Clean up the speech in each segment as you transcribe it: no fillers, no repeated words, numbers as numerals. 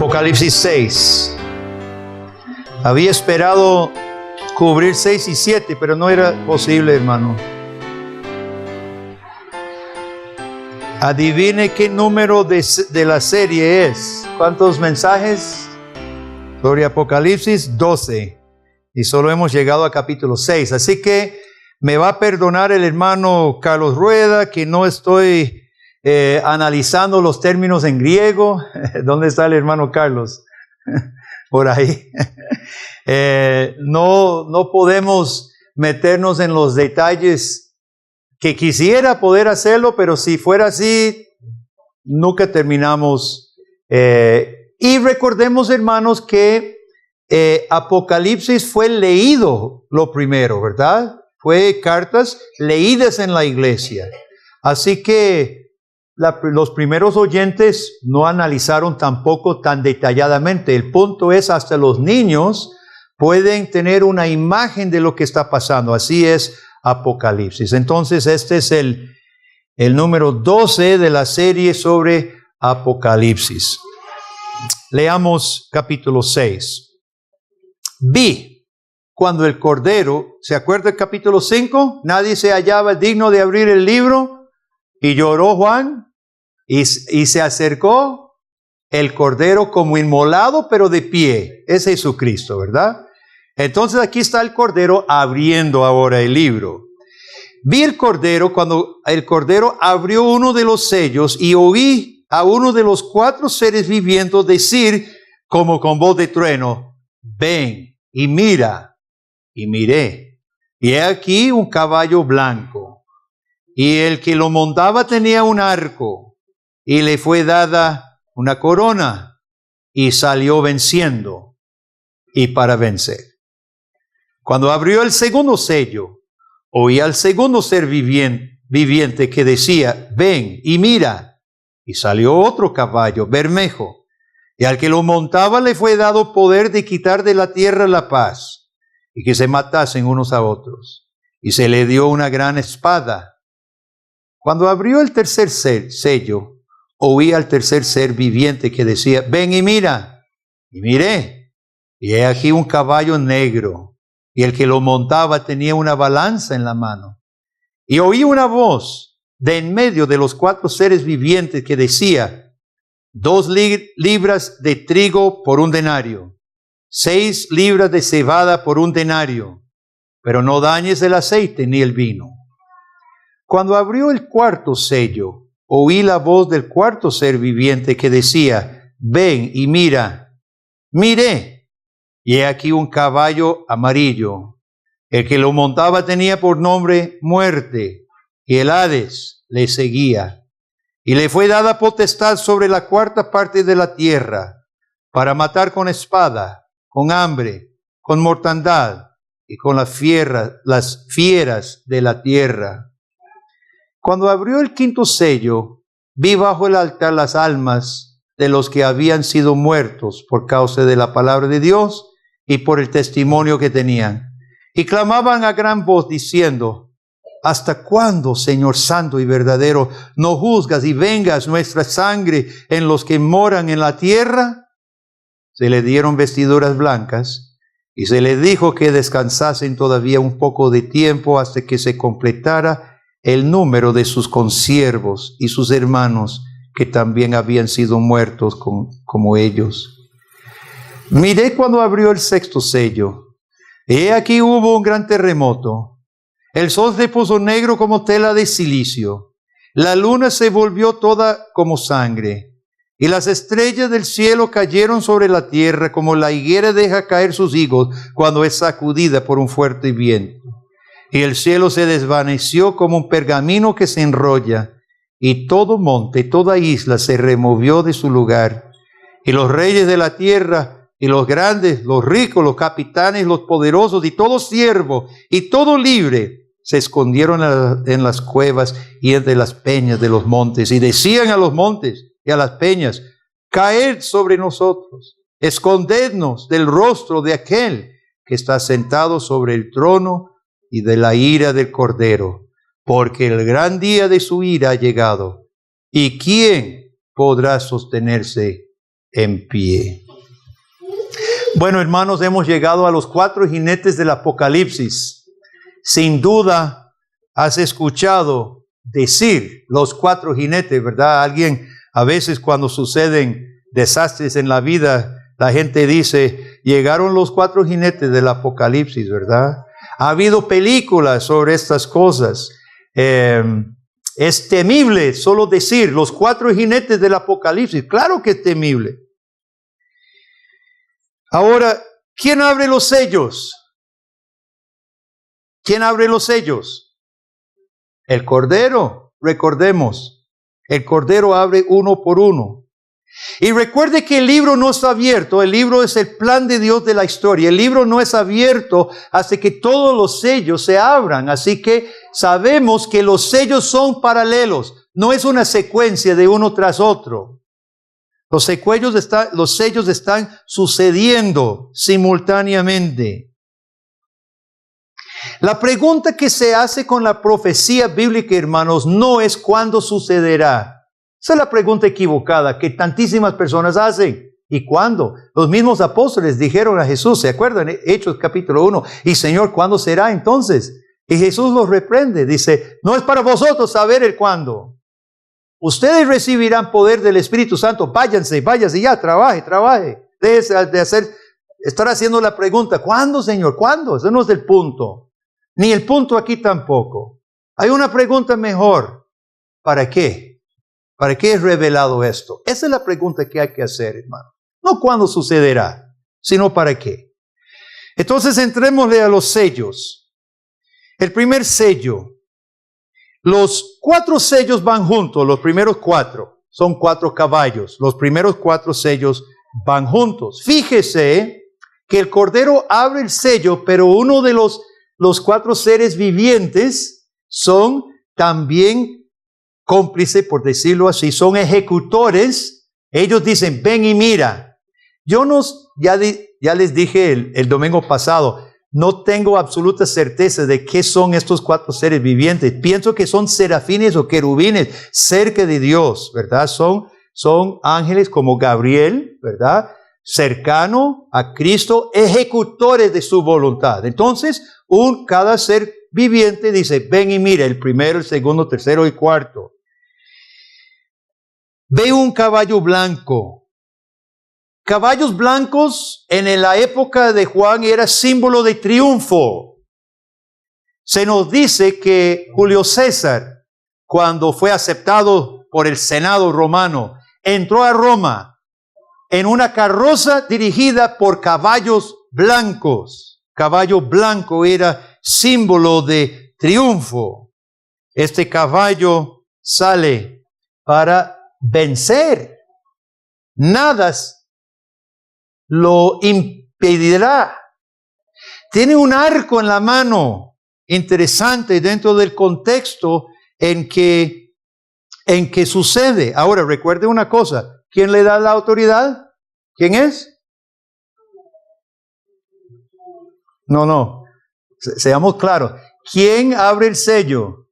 Apocalipsis 6. Había esperado cubrir 6 y 7, pero no era posible, hermano. Adivine qué número de la serie es. ¿Cuántos mensajes? Sobre Apocalipsis 12. Y solo hemos llegado a capítulo 6. Así que me va a perdonar el hermano Carlos Rueda que no estoy analizando los términos en griego. ¿Dónde está el hermano Carlos? Por ahí. No podemos meternos en los detalles que quisiera poder hacerlo, pero si fuera así, nunca terminamos. Y recordemos, hermanos, que Apocalipsis fue leído lo primero, ¿verdad? Fue cartas leídas en la iglesia. Así que los primeros oyentes no analizaron tampoco tan detalladamente. El punto es, hasta los niños pueden tener una imagen de lo que está pasando. Así es Apocalipsis. Entonces, este es el número 12 de la serie sobre Apocalipsis. Leamos capítulo 6. Vi cuando el Cordero, ¿se acuerda el capítulo 5? Nadie se hallaba digno de abrir el libro y lloró Juan y se acercó el Cordero como inmolado, pero de pie. Es Jesucristo, ¿verdad? Entonces aquí está el Cordero abriendo ahora el libro. Vi el Cordero cuando el Cordero abrió uno de los sellos y oí a uno de los 4 seres vivientes decir como con voz de trueno: ven y mira. Y miré, y he aquí un caballo blanco, y el que lo montaba tenía un arco, y le fue dada una corona, y salió venciendo, y para vencer. Cuando abrió el segundo sello, oí al segundo ser viviente que decía: ven y mira. Y salió otro caballo bermejo, y al que lo montaba le fue dado poder de quitar de la tierra la paz, y que se matasen unos a otros. Y se le dio una gran espada. Cuando abrió el tercer sello, oí al tercer ser viviente que decía: ven y mira. Y miré, y he aquí un caballo negro, y el que lo montaba tenía una balanza en la mano. Y oí una voz de en medio de los 4 seres vivientes que decía: 2 libras de trigo por un denario, 6 libras de cebada por un denario, pero no dañes el aceite ni el vino. Cuando abrió el cuarto sello, oí la voz del cuarto ser viviente que decía: ven y mira. Miré, y he aquí un caballo amarillo. El que lo montaba tenía por nombre Muerte, y el Hades le seguía. Y le fue dada potestad sobre la 4ª parte de la tierra, para matar con espada, con hambre, con mortandad y con las fieras de la tierra. Cuando abrió el 5º sello, vi bajo el altar las almas de los que habían sido muertos por causa de la palabra de Dios y por el testimonio que tenían. Y clamaban a gran voz diciendo: ¿hasta cuándo, Señor santo y verdadero, no juzgas y vengas nuestra sangre en los que moran en la tierra? Se le dieron vestiduras blancas y se le dijo que descansasen todavía un poco de tiempo hasta que se completara el número de sus consiervos y sus hermanos que también habían sido muertos como ellos. Miré cuando abrió el 6º sello. He aquí hubo un gran terremoto. El sol se puso negro como tela de silicio. La luna se volvió toda como sangre. Y las estrellas del cielo cayeron sobre la tierra como la higuera deja caer sus higos cuando es sacudida por un fuerte viento. Y el cielo se desvaneció como un pergamino que se enrolla, y todo monte, toda isla se removió de su lugar. Y los reyes de la tierra, y los grandes, los ricos, los capitanes, los poderosos, y todo siervo, y todo libre, se escondieron en las cuevas y entre las peñas de los montes, y decían a los montes y a las peñas: caed sobre nosotros, escondednos del rostro de aquel que está sentado sobre el trono y de la ira del Cordero, porque el gran día de su ira ha llegado. ¿Y quién podrá sostenerse en pie. Bueno, hermanos, hemos llegado a los 4 jinetes del Apocalipsis. Sin duda, has escuchado decir los 4 jinetes, ¿verdad? Alguien, a veces cuando suceden desastres en la vida, la gente dice, llegaron los 4 jinetes del Apocalipsis, ¿verdad? Ha habido películas sobre estas cosas. Es temible solo decir los 4 jinetes del Apocalipsis. Claro que es temible. Ahora, ¿quién abre los sellos? ¿Quién abre los sellos? El Cordero, recordemos. El Cordero abre uno por uno. Y recuerde que el libro no está abierto. El libro es el plan de Dios de la historia. El libro no es abierto hasta que todos los sellos se abran. Así que sabemos que los sellos son paralelos. No es una secuencia de uno tras otro. Los sellos están sucediendo simultáneamente. La pregunta que se hace con la profecía bíblica, hermanos, no es cuándo sucederá. Esa es la pregunta equivocada que tantísimas personas hacen. ¿Y cuándo? Los mismos apóstoles dijeron a Jesús, ¿se acuerdan? Hechos capítulo 1. Y Señor, ¿cuándo será entonces? Y Jesús los reprende. Dice, no es para vosotros saber el cuándo. Ustedes recibirán poder del Espíritu Santo. Váyanse ya, trabaje. Déjese de estar haciendo la pregunta, ¿cuándo, Señor? ¿Cuándo? Eso no es el punto. Ni el punto aquí tampoco. Hay una pregunta mejor. ¿Para qué? ¿Para qué es revelado esto? Esa es la pregunta que hay que hacer, hermano. No cuándo sucederá, sino para qué. Entonces entrémosle a los sellos. El primer sello. Los 4 sellos van juntos, los primeros 4. Son 4 caballos. Los primeros 4 sellos van juntos. Fíjese que el Cordero abre el sello, pero uno de los 4 seres vivientes son también cómplices, por decirlo así, son ejecutores. Ellos dicen, ven y mira. Ya les dije el domingo pasado, no tengo absoluta certeza de qué son estos 4 seres vivientes. Pienso que son serafines o querubines cerca de Dios, ¿verdad? Son ángeles como Gabriel, ¿verdad? Cercano a Cristo, ejecutores de su voluntad. Entonces, cada ser viviente dice, ven y mira, el primero, el segundo, tercero y cuarto. Ve un caballo blanco. Caballos blancos en la época de Juan era símbolo de triunfo. Se nos dice que Julio César, cuando fue aceptado por el Senado romano, entró a Roma en una carroza dirigida por caballos blancos. Caballo blanco era símbolo de triunfo. Este caballo sale para vencer. Nada lo impedirá. Tiene un arco en la mano, interesante dentro del contexto en que sucede. Ahora, recuerde una cosa, ¿quién le da la autoridad? ¿Quién es? No, seamos claros. ¿Quién abre el sello?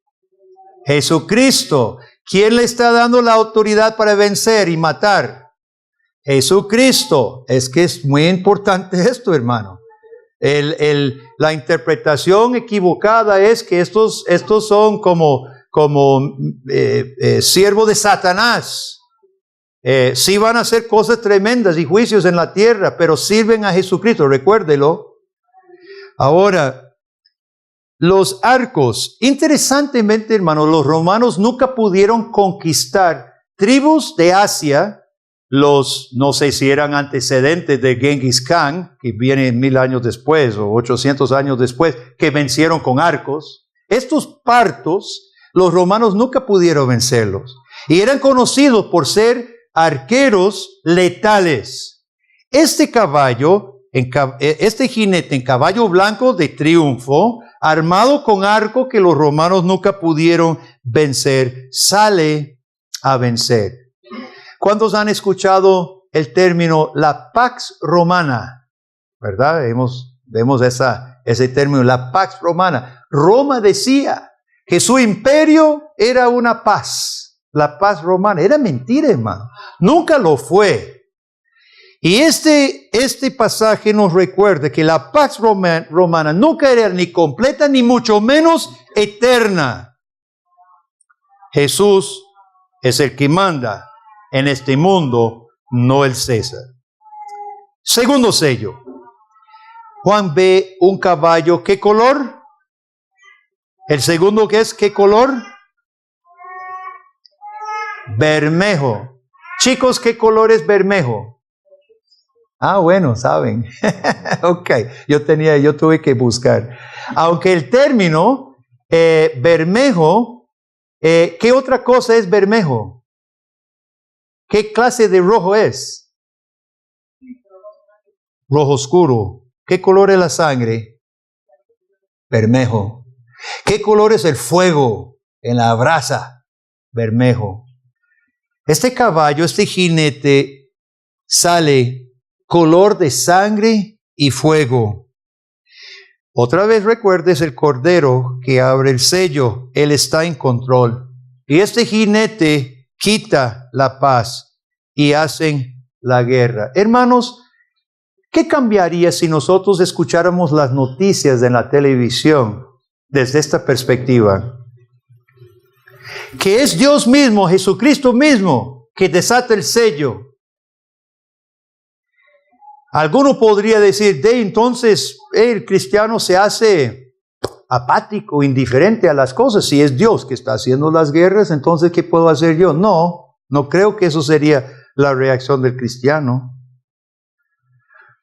Jesucristo. ¿Quién le está dando la autoridad para vencer y matar? Jesucristo. Es que es muy importante esto, hermano. La interpretación equivocada es que estos son como siervos de Satanás. Sí van a hacer cosas tremendas y juicios en la tierra, pero sirven a Jesucristo, recuérdelo. Ahora, los arcos, interesantemente, hermano, los romanos nunca pudieron conquistar tribus de Asia. No sé si eran antecedentes de Genghis Khan, que viene 1000 años después o 800 años después, que vencieron con arcos. Estos partos, los romanos nunca pudieron vencerlos. Y eran conocidos por ser arqueros letales. Este jinete en caballo blanco de triunfo, armado con arco que los romanos nunca pudieron vencer, sale a vencer. ¿Cuántos han escuchado el término la Pax Romana? ¿Verdad? Vemos ese término, la Pax Romana. Roma decía que su imperio era una paz. La paz romana. Era mentira, hermano. Nunca lo fue. Y este pasaje nos recuerda que la Pax Romana nunca era ni completa ni mucho menos eterna. Jesús es el que manda en este mundo, no el César. Segundo sello. Juan ve un caballo. ¿Qué color? El segundo, ¿qué es? ¿Qué color? Bermejo. Chicos, ¿qué color es bermejo? Ah, bueno, saben. Ok, yo tuve que buscar. Aunque el término bermejo, ¿qué otra cosa es bermejo? ¿Qué clase de rojo es? Rojo oscuro. ¿Qué color es la sangre? Bermejo. ¿Qué color es el fuego en la brasa? Bermejo. Este caballo, este jinete, sale color de sangre y fuego. Otra vez recuerdes el cordero que abre el sello. Él está en control. Y este jinete quita la paz y hacen la guerra. Hermanos, ¿qué cambiaría si nosotros escucháramos las noticias en la televisión desde esta perspectiva? Que es Dios mismo, Jesucristo mismo, que desata el sello. Alguno podría decir, entonces el cristiano se hace apático, indiferente a las cosas. Si es Dios que está haciendo las guerras, entonces ¿qué puedo hacer yo? No creo que eso sería la reacción del cristiano.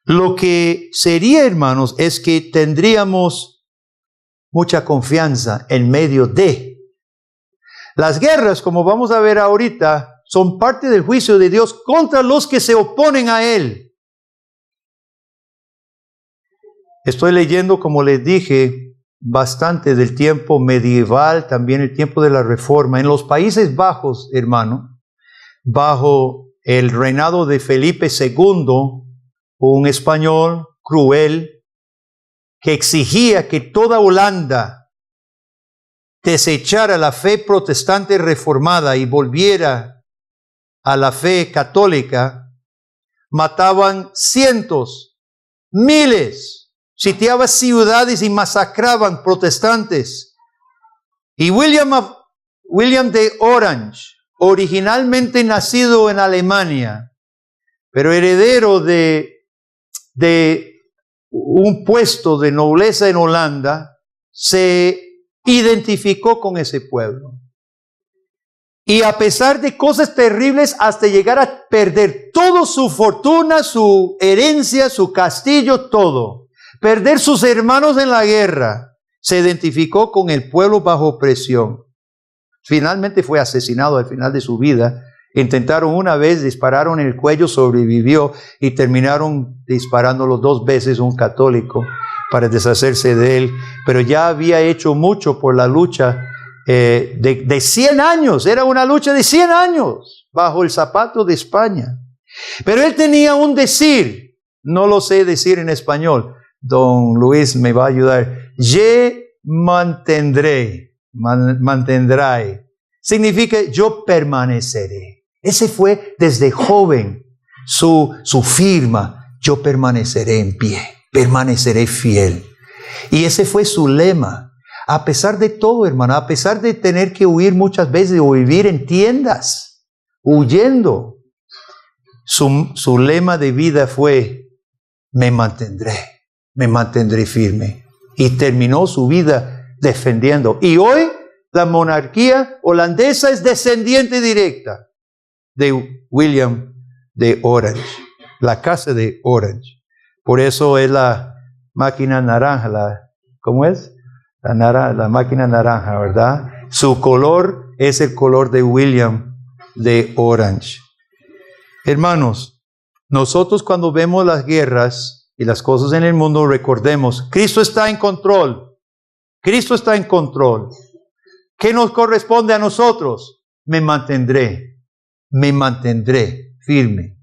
Lo que sería, hermanos, es que tendríamos mucha confianza en medio de. Las guerras, como vamos a ver ahorita, son parte del juicio de Dios contra los que se oponen a Él. Estoy leyendo, como les dije, bastante del tiempo medieval, también el tiempo de la Reforma. En los Países Bajos, hermano, bajo el reinado de Felipe II, un español cruel que exigía que toda Holanda desechara la fe protestante reformada y volviera a la fe católica, mataban cientos, miles, sitiaban ciudades y masacraban protestantes. Y William de Orange, originalmente nacido en Alemania, pero heredero de un puesto de nobleza en Holanda, se identificó con ese pueblo. Y a pesar de cosas terribles, hasta llegar a perder toda su fortuna, su herencia, su castillo, todo, perder sus hermanos en la guerra, se identificó con el pueblo bajo presión. Finalmente fue asesinado al final de su vida. Intentaron una vez, dispararon en el cuello, sobrevivió y terminaron disparándolo 2 veces, un católico, para deshacerse de él. Pero ya había hecho mucho por la lucha de 100 años. Era una lucha de 100 años bajo el zapato de España. Pero él tenía un decir, no lo sé decir en español. Don Luis me va a ayudar. Je mantendré. Significa yo permaneceré. Ese fue desde joven su firma. Yo permaneceré en pie, permaneceré fiel. Y ese fue su lema. A pesar de todo, hermano, a pesar de tener que huir muchas veces o vivir en tiendas, huyendo, su lema de vida fue: me mantendré firme. Y terminó su vida defendiendo. Y hoy la monarquía holandesa es descendiente directa de William de Orange, la casa de Orange. Por eso es la máquina naranja, ¿cómo es? La máquina naranja, ¿verdad? Su color es el color de William de Orange. Hermanos, nosotros cuando vemos las guerras y las cosas en el mundo, recordemos, Cristo está en control. Cristo está en control. ¿Qué nos corresponde a nosotros? Me mantendré firme.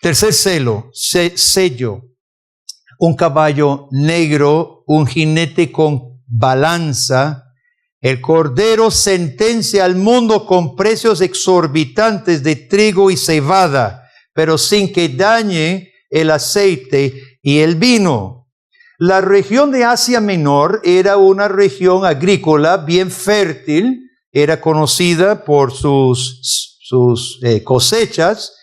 Tercer sello, un caballo negro, un jinete con balanza. El Cordero sentencia al mundo con precios exorbitantes de trigo y cebada, pero sin que dañe el aceite y el vino. La región de Asia Menor era una región agrícola bien fértil, era conocida por sus cosechas,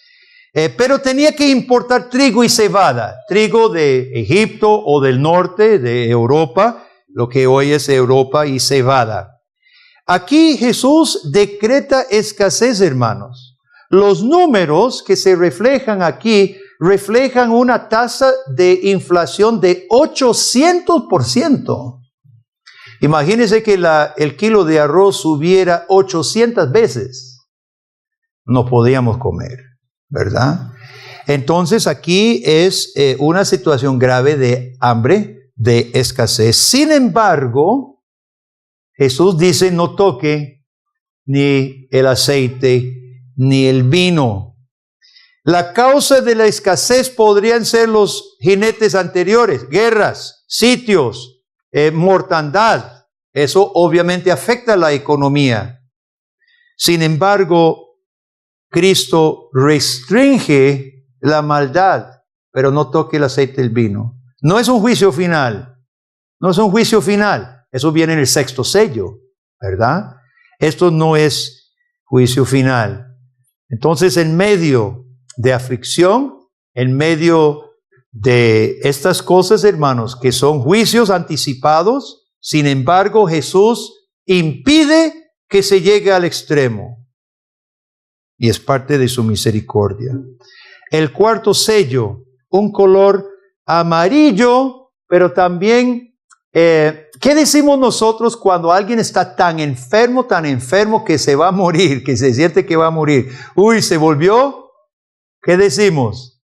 pero tenía que importar trigo y cebada, trigo de Egipto o del norte de Europa, lo que hoy es Europa, y cebada. Aquí Jesús decreta escasez, hermanos. Los números que se reflejan aquí reflejan una tasa de inflación de 800%. Imagínense que el kilo de arroz subiera 800 veces. No podíamos comer, ¿verdad? Entonces aquí es una situación grave de hambre, de escasez. Sin embargo, Jesús dice: no toque ni el aceite ni el vino. La causa de la escasez podrían ser los jinetes anteriores, guerras, sitios, mortandad. Eso obviamente afecta la economía. Sin embargo, Cristo restringe la maldad, pero no toque el aceite y el vino. No es un juicio final. No es un juicio final. Eso viene en el sexto sello, ¿verdad? Esto no es juicio final. Entonces, en medio de aflicción, en medio de estas cosas, hermanos, que son juicios anticipados, sin embargo, Jesús impide que se llegue al extremo. Y es parte de su misericordia. El cuarto sello, un color amarillo, pero también, ¿qué decimos nosotros cuando alguien está tan enfermo que se va a morir, que se siente que va a morir? Uy, se volvió, ¿qué decimos?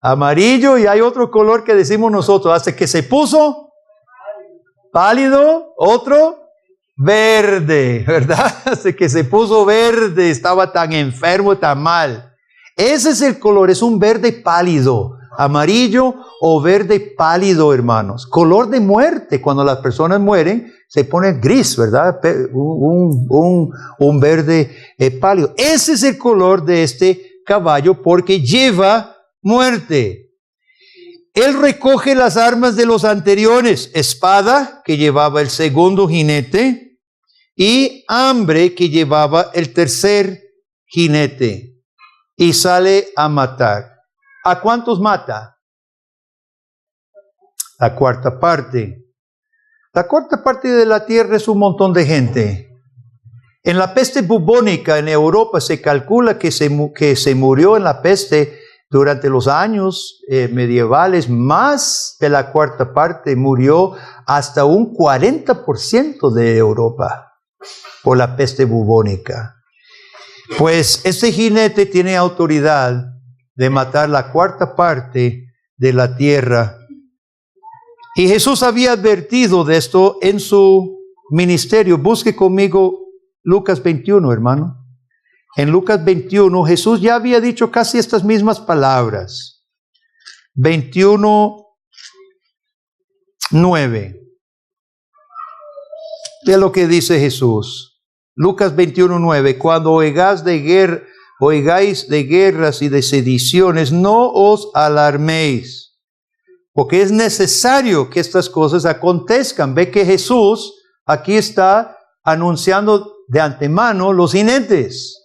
Amarillo, y hay otro color que decimos nosotros, hasta que se puso pálido, otro verde, ¿verdad? Hasta que se puso verde, estaba tan enfermo, tan mal. Ese es el color, es un verde pálido. Amarillo o verde pálido, hermanos. Color de muerte. Cuando las personas mueren, se pone gris, ¿verdad? Un verde pálido. Ese es el color de este caballo porque lleva muerte. Él recoge las armas de los anteriores. Espada, que llevaba el segundo jinete, y hambre, que llevaba el tercer jinete. Y sale a matar. ¿A cuántos mata? La cuarta parte. La cuarta parte de la tierra es un montón de gente. En la peste bubónica en Europa se calcula que se murió en la peste durante los años medievales. Más de la cuarta parte murió, hasta un 40% de Europa por la peste bubónica. Pues este jinete tiene autoridad de matar la cuarta parte de la tierra. Y Jesús había advertido de esto en su ministerio. Busque conmigo Lucas 21, hermano. En Lucas 21, Jesús ya había dicho casi estas mismas palabras. 21:9. Ve lo que dice Jesús. Lucas 21:9. Cuando oigáis de guerras y de sediciones, no os alarméis, porque es necesario que estas cosas acontezcan. Ve que Jesús aquí está anunciando de antemano los jinetes.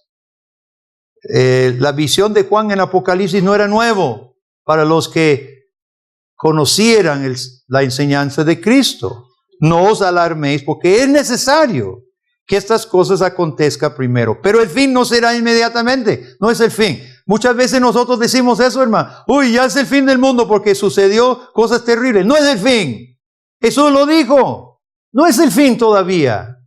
La visión de Juan en Apocalipsis no era nuevo para los que conocieran la enseñanza de Cristo. No os alarméis, porque es necesario que estas cosas acontezcan primero. Pero el fin no será inmediatamente. No es el fin. Muchas veces nosotros decimos eso, hermano. Uy, ya es el fin del mundo porque sucedió cosas terribles. No es el fin. Jesús lo dijo. No es el fin todavía.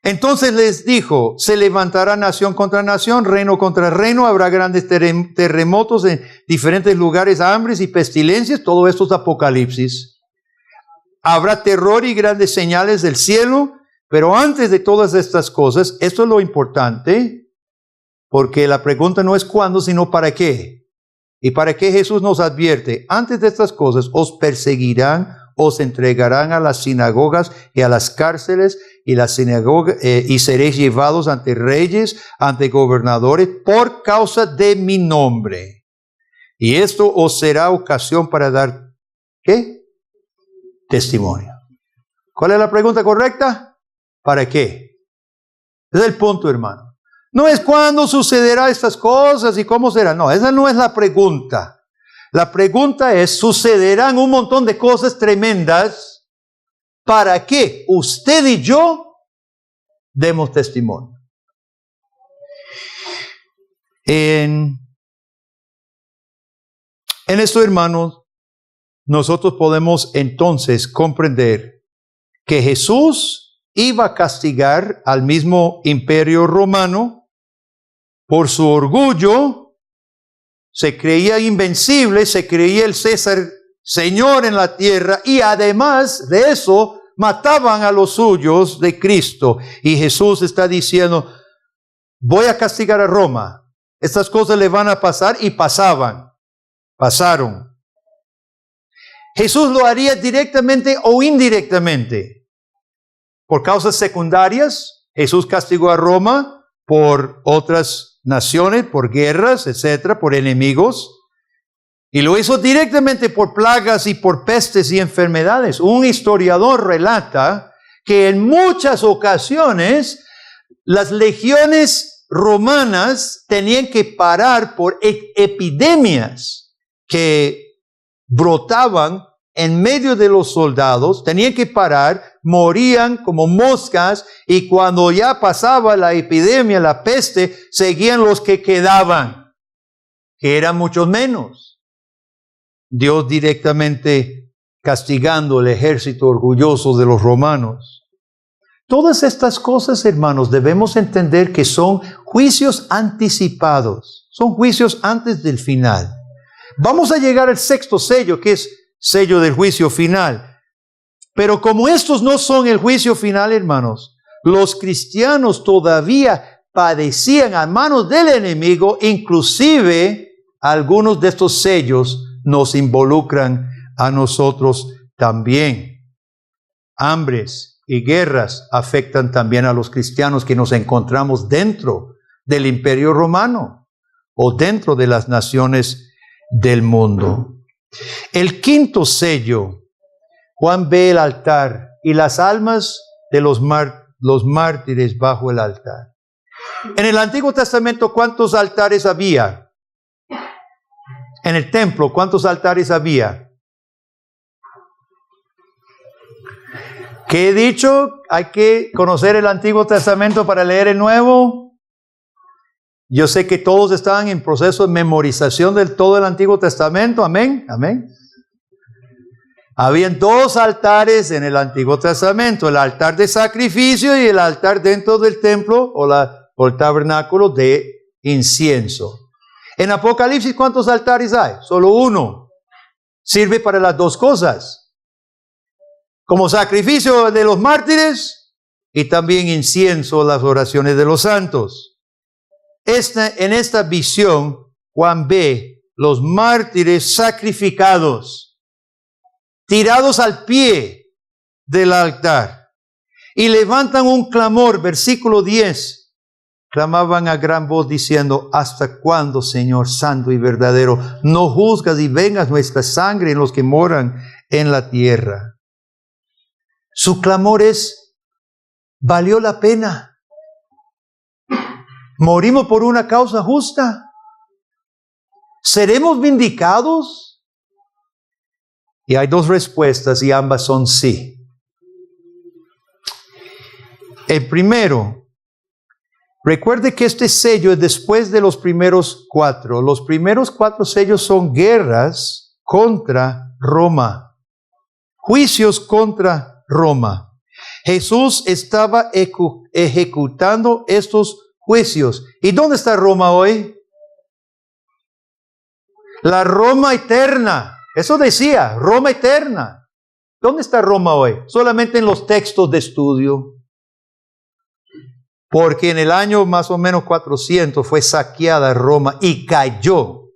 Entonces les dijo: se levantará nación contra nación, reino contra reino, habrá grandes terremotos en diferentes lugares, hambres y pestilencias. Todo esto es Apocalipsis. Habrá terror y grandes señales del cielo, pero antes de todas estas cosas, esto es lo importante, porque la pregunta no es cuándo, sino para qué. ¿Y para qué Jesús nos advierte? Antes de estas cosas, os perseguirán, os entregarán a las sinagogas y a las cárceles, y la sinagoga, y seréis llevados ante reyes, ante gobernadores, por causa de mi nombre. Y esto os será ocasión para dar, ¿qué? Testimonio. ¿Cuál es la pregunta correcta? ¿Para qué? Ese es el punto, hermano. No es cuándo sucederán estas cosas y cómo será. No, esa no es la pregunta. La pregunta es, sucederán un montón de cosas tremendas para que usted y yo demos testimonio. En esto, hermanos, nosotros podemos entonces comprender que Jesús iba a castigar al mismo imperio romano por su orgullo. Se creía invencible, se creía el César Señor en la tierra, y además de eso mataban a los suyos de Cristo. Y Jesús está diciendo, voy a castigar a Roma. Estas cosas le van a pasar, y pasaron. Jesús lo haría directamente o indirectamente. Por causas secundarias, Jesús castigó a Roma por otras naciones, por guerras, etcétera, por enemigos. Y lo hizo directamente por plagas y por pestes y enfermedades. Un historiador relata que en muchas ocasiones las legiones romanas tenían que parar por epidemias que brotaban en medio de los soldados, tenían que parar, morían como moscas, y cuando ya pasaba la epidemia, la peste, seguían los que quedaban, que eran muchos menos. Dios directamente castigando el ejército orgulloso de los romanos. Todas estas cosas, hermanos, debemos entender que son juicios anticipados, son juicios antes del final. Vamos a llegar al sexto sello, que es sello del juicio final. Pero como estos no son el juicio final, hermanos, los cristianos todavía padecían a manos del enemigo. Inclusive algunos de estos sellos nos involucran a nosotros también. Hambres y guerras afectan también a los cristianos que nos encontramos dentro del imperio romano o dentro de las naciones del mundo. El quinto sello, Juan ve el altar y las almas de los mártires bajo el altar. En el Antiguo Testamento, ¿cuántos altares había? En el templo, ¿cuántos altares había? ¿Qué he dicho? Hay que conocer el Antiguo Testamento para leer el Nuevo. Yo sé que todos estaban en proceso de memorización de todo el Antiguo Testamento. Amén, amén. Habían dos altares en el Antiguo Testamento, el altar de sacrificio y el altar dentro del templo o el tabernáculo de incienso. En Apocalipsis, ¿cuántos altares hay? Solo uno. Sirve para las dos cosas. Como sacrificio de los mártires y también incienso, las oraciones de los santos. En esta visión, Juan ve los mártires sacrificados, tirados al pie del altar, y levantan un clamor. Versículo 10. Clamaban a gran voz diciendo, ¿hasta cuándo, Señor santo y verdadero, no juzgas y vengas nuestra sangre en los que moran en la tierra? Su clamor es, ¿valió la pena? ¿Morimos por una causa justa? ¿Seremos vindicados? Y hay dos respuestas y ambas son sí. El primero, recuerde que este sello es después de los primeros 4. Los primeros 4 sellos son guerras contra Roma, juicios contra Roma. Jesús estaba ejecutando estos juicios. ¿Y dónde está Roma hoy? La Roma eterna. Eso decía, Roma eterna. ¿Dónde está Roma hoy? Solamente en los textos de estudio. Porque en el año más o menos 400 fue saqueada Roma y cayó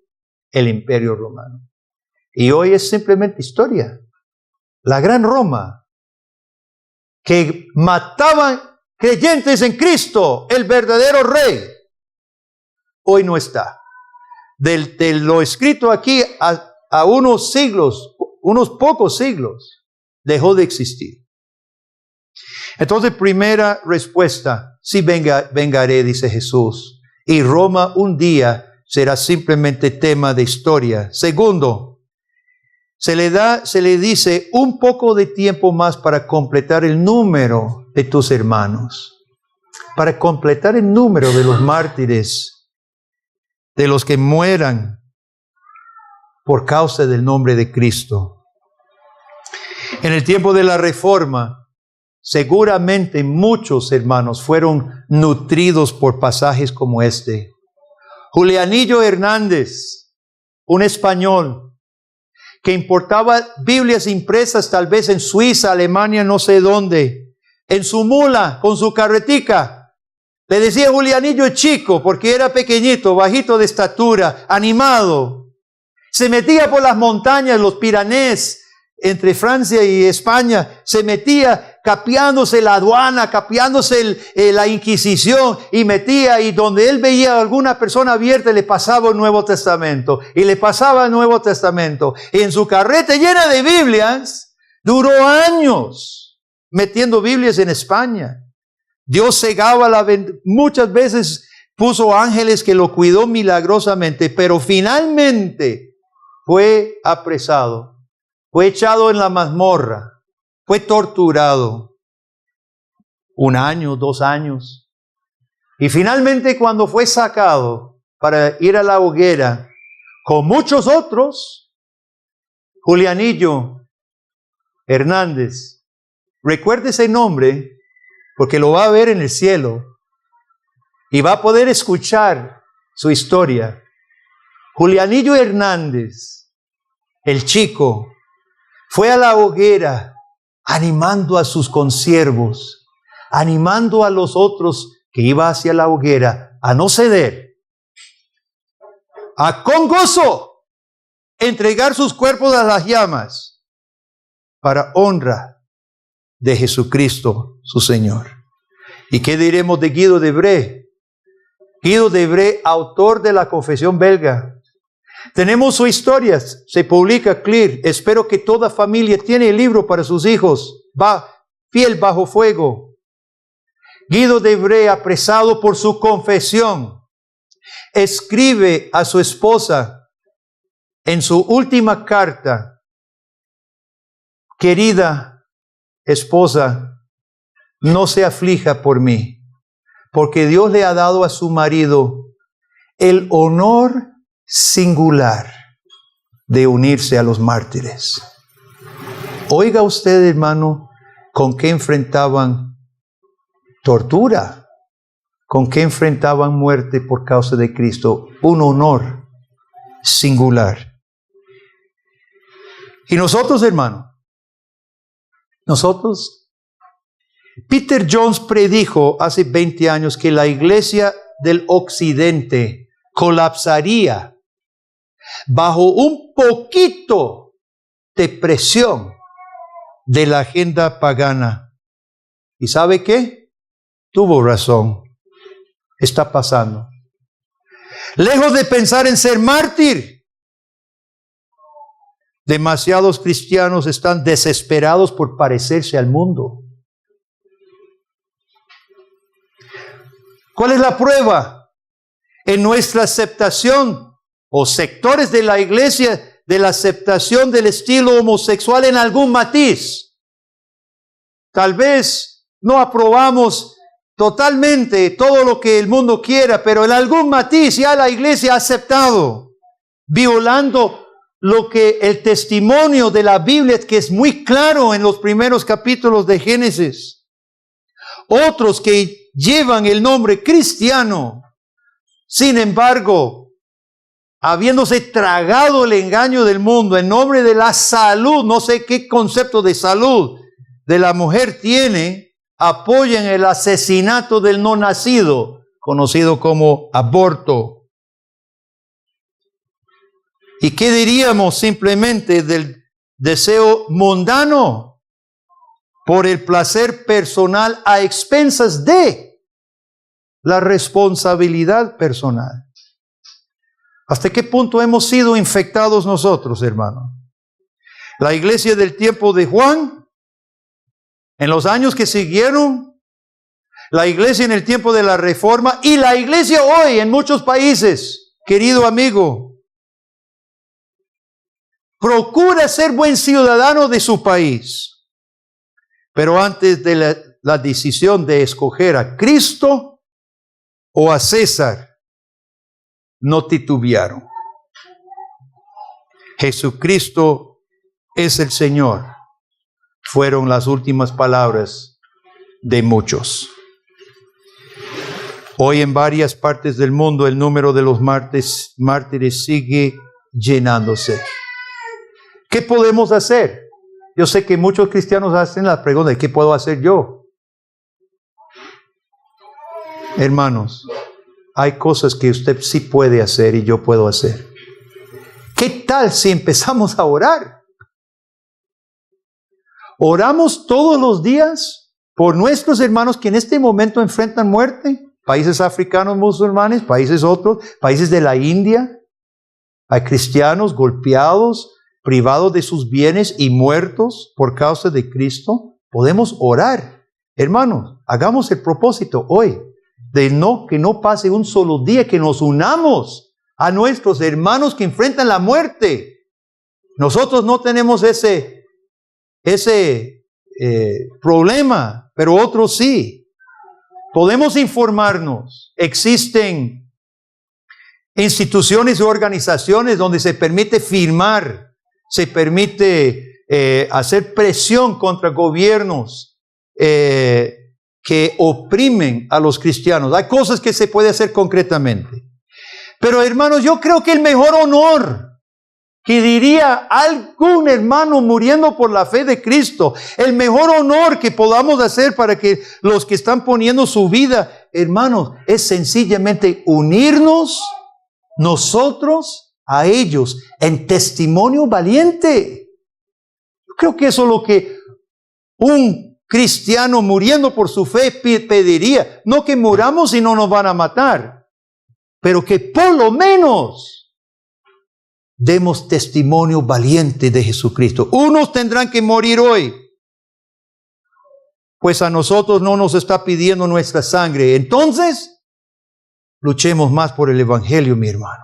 el imperio romano. Y hoy es simplemente historia. La gran Roma que mataban creyentes en Cristo, el verdadero Rey, hoy no está. De lo escrito aquí a unos siglos, unos pocos siglos, dejó de existir. Entonces, primera respuesta, sí vengaré, dice Jesús, y Roma un día será simplemente tema de historia. Segundo, se le dice un poco de tiempo más para completar el número de tus hermanos, para completar el número de los mártires, de los que mueran por causa del nombre de Cristo. En el tiempo de la Reforma, seguramente muchos hermanos fueron nutridos por pasajes como este. Julianillo Hernández, un español, que importaba Biblias impresas tal vez en Suiza, Alemania, no sé dónde, en su mula, con su carretica. Le decía Julianillo chico, porque era pequeñito, bajito de estatura, animado. Se metía por las montañas, los Piranees, entre Francia y España, se metía capeándose la aduana, capeándose la Inquisición, y metía, y donde él veía a alguna persona abierta, le pasaba el Nuevo Testamento, y le pasaba el Nuevo Testamento, y en su carreta llena de Biblias, duró años metiendo Biblias en España. Dios cegaba muchas veces puso ángeles que lo cuidó milagrosamente, pero finalmente fue apresado. Fue echado en la mazmorra, fue torturado 1 año, 2 años. Y finalmente cuando fue sacado para ir a la hoguera, con muchos otros, Julianillo Hernández, recuerde ese nombre porque lo va a ver en el cielo y va a poder escuchar su historia. Julianillo Hernández, el chico, fue a la hoguera animando a sus consiervos, animando a los otros que iban hacia la hoguera a no ceder, a con gozo entregar sus cuerpos a las llamas para honra de Jesucristo, su Señor. ¿Y qué diremos de Guido de Bré? Guido de Bré, autor de la Confesión Belga. Tenemos su historia, se publica Clear. Espero que toda familia tiene el libro para sus hijos. Fiel bajo fuego. Guido de Bré, apresado por su confesión, escribe a su esposa en su última carta: querida esposa, no se aflija por mí, porque Dios le ha dado a su marido el honor singular de unirse a los mártires. Oiga usted, hermano, con qué enfrentaban tortura, con qué enfrentaban muerte por causa de Cristo. Un honor singular. Y nosotros, hermano, Peter Jones predijo hace 20 años que la iglesia del occidente colapsaría bajo un poquito de presión de la agenda pagana. ¿Y sabe qué? Tuvo razón. Está pasando. Lejos de pensar en ser mártir, demasiados cristianos están desesperados por parecerse al mundo. ¿Cuál es la prueba? En nuestra aceptación o sectores de la iglesia de la aceptación del estilo homosexual en algún matiz. Tal vez no aprobamos totalmente todo lo que el mundo quiera, pero en algún matiz ya la iglesia ha aceptado, violando lo que el testimonio de la Biblia, que es muy claro en los primeros capítulos de Génesis. Otros que llevan el nombre cristiano, sin embargo, habiéndose tragado el engaño del mundo en nombre de la salud, no sé qué concepto de salud de la mujer tiene, apoyan el asesinato del no nacido, conocido como aborto. ¿Y qué diríamos simplemente del deseo mundano? por el placer personal a expensas de la responsabilidad personal. ¿Hasta qué punto hemos sido infectados nosotros, hermano? La iglesia del tiempo de Juan, en los años que siguieron, la iglesia en el tiempo de la Reforma y la iglesia hoy en muchos países, querido amigo, procura ser buen ciudadano de su país. Pero antes de la decisión de escoger a Cristo o a César, no titubearon. Jesucristo es el Señor. Fueron las últimas palabras de muchos. Hoy en varias partes del mundo el número de los mártires sigue llenándose. ¿Qué podemos hacer? Yo sé que muchos cristianos hacen la pregunta de ¿qué puedo hacer yo? Hermanos, hay cosas que usted sí puede hacer y yo puedo hacer. ¿Qué tal si empezamos a orar? Oramos todos los días por nuestros hermanos que en este momento enfrentan muerte. Países africanos musulmanes, países otros, países de la India. Hay cristianos golpeados, privados de sus bienes y muertos por causa de Cristo. Podemos orar. Hermanos, hagamos el propósito hoy de que no pase un solo día que nos unamos a nuestros hermanos que enfrentan la muerte. Nosotros no tenemos ese problema, pero otros sí. Podemos informarnos. Existen instituciones y organizaciones donde se permite firmar, se permite hacer presión contra gobiernos que oprimen a los cristianos. Hay cosas que se puede hacer concretamente. Pero hermanos, yo creo que el mejor honor que diría algún hermano muriendo por la fe de Cristo, el mejor honor que podamos hacer para que los que están poniendo su vida, hermanos, es sencillamente unirnos nosotros a ellos en testimonio valiente. Yo creo que eso es lo que un cristiano muriendo por su fe pediría. No que muramos y no nos van a matar, pero que por lo menos demos testimonio valiente de Jesucristo. Unos tendrán que morir hoy, pues a nosotros no nos está pidiendo nuestra sangre. Entonces, luchemos más por el Evangelio, mi hermano.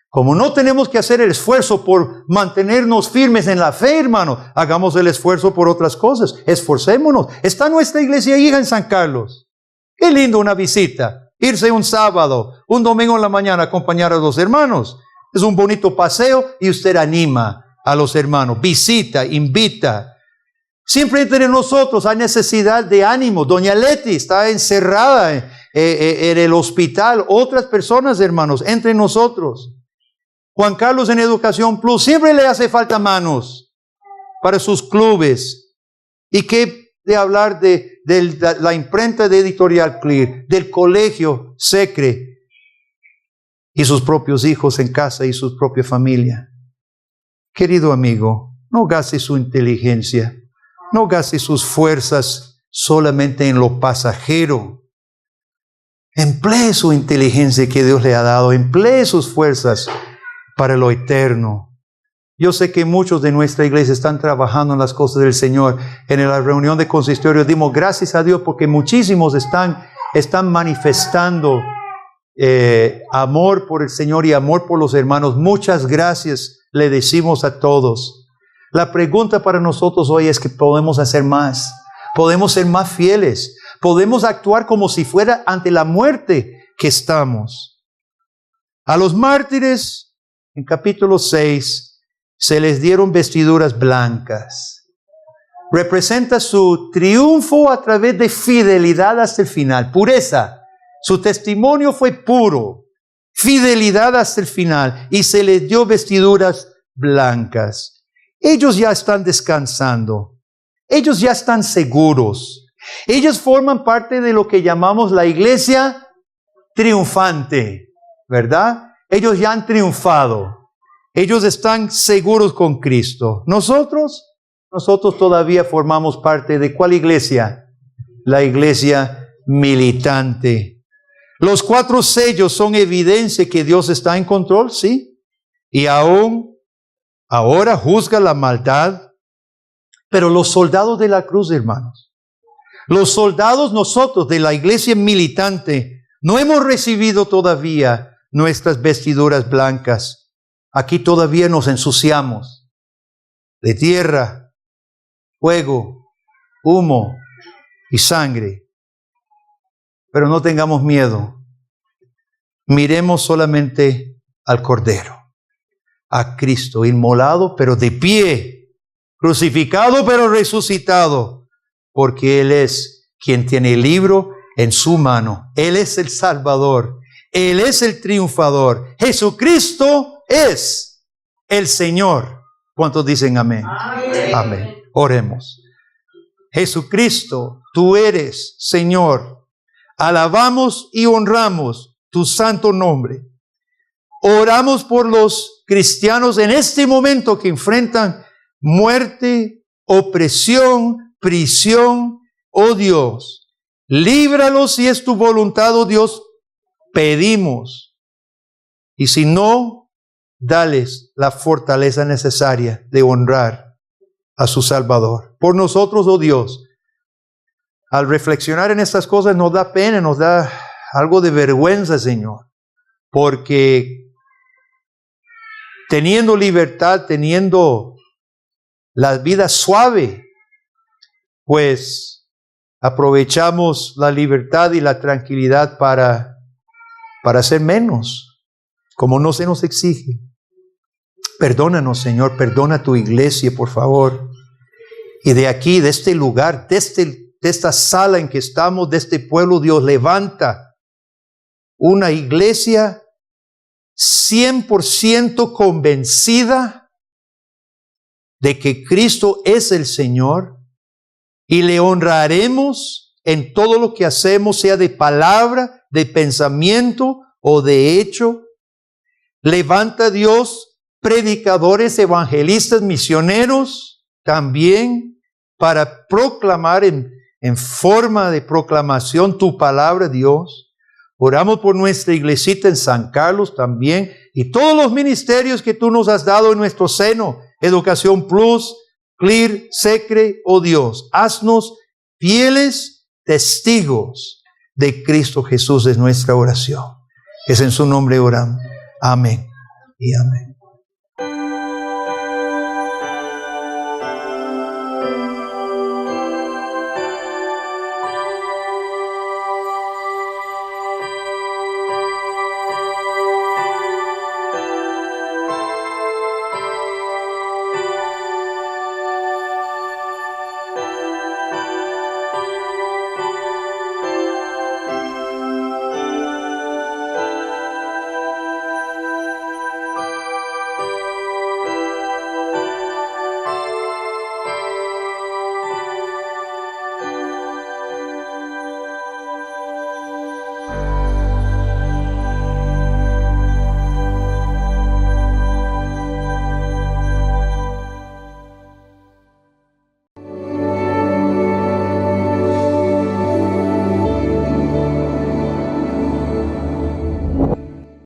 Como no tenemos que hacer el esfuerzo por mantenernos firmes en la fe, hermano, hagamos el esfuerzo por otras cosas. Esforcémonos. Está nuestra iglesia hija en San Carlos. Qué lindo una visita. Irse un sábado, un domingo en la mañana, acompañar a los hermanos. Es un bonito paseo y usted anima a los hermanos. Visita, invita. Siempre entre nosotros hay necesidad de ánimo. Doña Leti está encerrada en el hospital. Otras personas, hermanos, entre nosotros. Juan Carlos en Educación Plus, siempre le hace falta manos para sus clubes. ¿Y qué de hablar de la imprenta de Editorial Clear, del colegio Secre y sus propios hijos en casa y su propia familia? Querido amigo, no gaste su inteligencia, no gaste sus fuerzas solamente en lo pasajero. Emplee su inteligencia que Dios le ha dado, emplee sus fuerzas para lo eterno. Yo sé que muchos de nuestra iglesia están trabajando en las cosas del Señor. En la reunión de consistorio dimos gracias a Dios porque muchísimos están manifestando amor por el Señor y amor por los hermanos. Muchas gracias le decimos a todos. La pregunta para nosotros hoy es que podemos hacer más. Podemos ser más fieles. Podemos actuar como si fuera ante la muerte que estamos. A los mártires, en capítulo 6, se les dieron vestiduras blancas. Representa su triunfo a través de fidelidad hasta el final, pureza. Su testimonio fue puro, fidelidad hasta el final, y se les dio vestiduras blancas. Ellos ya están descansando, ellos ya están seguros. Ellos forman parte de lo que llamamos la iglesia triunfante, ¿verdad? Ellos ya han triunfado. Ellos están seguros con Cristo. Nosotros nosotros todavía formamos parte de ¿cuál iglesia? La iglesia militante. Los 4 sellos son evidencia que Dios está en control, sí. Y aún ahora juzga la maldad. Pero los soldados de la cruz, hermanos, los soldados nosotros de la iglesia militante, no hemos recibido todavía nuestras vestiduras blancas. Aquí todavía nos ensuciamos de tierra, fuego, humo y sangre. Pero no tengamos miedo. Miremos solamente al Cordero, a Cristo, inmolado pero de pie, crucificado pero resucitado, porque Él es quien tiene el libro en su mano. Él es el Salvador. Él es el triunfador. Jesucristo es el Señor. ¿Cuántos dicen amén? Amén. Amén. Oremos. Jesucristo, tú eres Señor. Alabamos y honramos tu santo nombre. Oramos por los cristianos en este momento que enfrentan muerte, opresión, prisión. Oh Dios, líbralos si es tu voluntad, oh Dios, pedimos. Y si no, dales la fortaleza necesaria de honrar a su Salvador. Por nosotros, oh Dios, al reflexionar en estas cosas nos da pena, nos da algo de vergüenza, Señor, porque teniendo libertad, teniendo la vida suave, pues aprovechamos la libertad y la tranquilidad para hacer menos, como no se nos exige. Perdónanos, Señor, perdona tu iglesia, por favor. Y de aquí, de este lugar, de esta sala en que estamos, de este pueblo, Dios, levanta una iglesia 100% convencida de que Cristo es el Señor, y le honraremos en todo lo que hacemos, sea de palabra, de pensamiento o de hecho. Levanta Dios predicadores, evangelistas, misioneros también para proclamar en forma de proclamación tu palabra, Dios. Oramos por nuestra iglesita en San Carlos también y todos los ministerios que tú nos has dado en nuestro seno. Educación Plus, Clear, Secre, oh Dios, haznos fieles testigos de Cristo Jesús, es nuestra oración. Es en su nombre oramos. Amén y amén.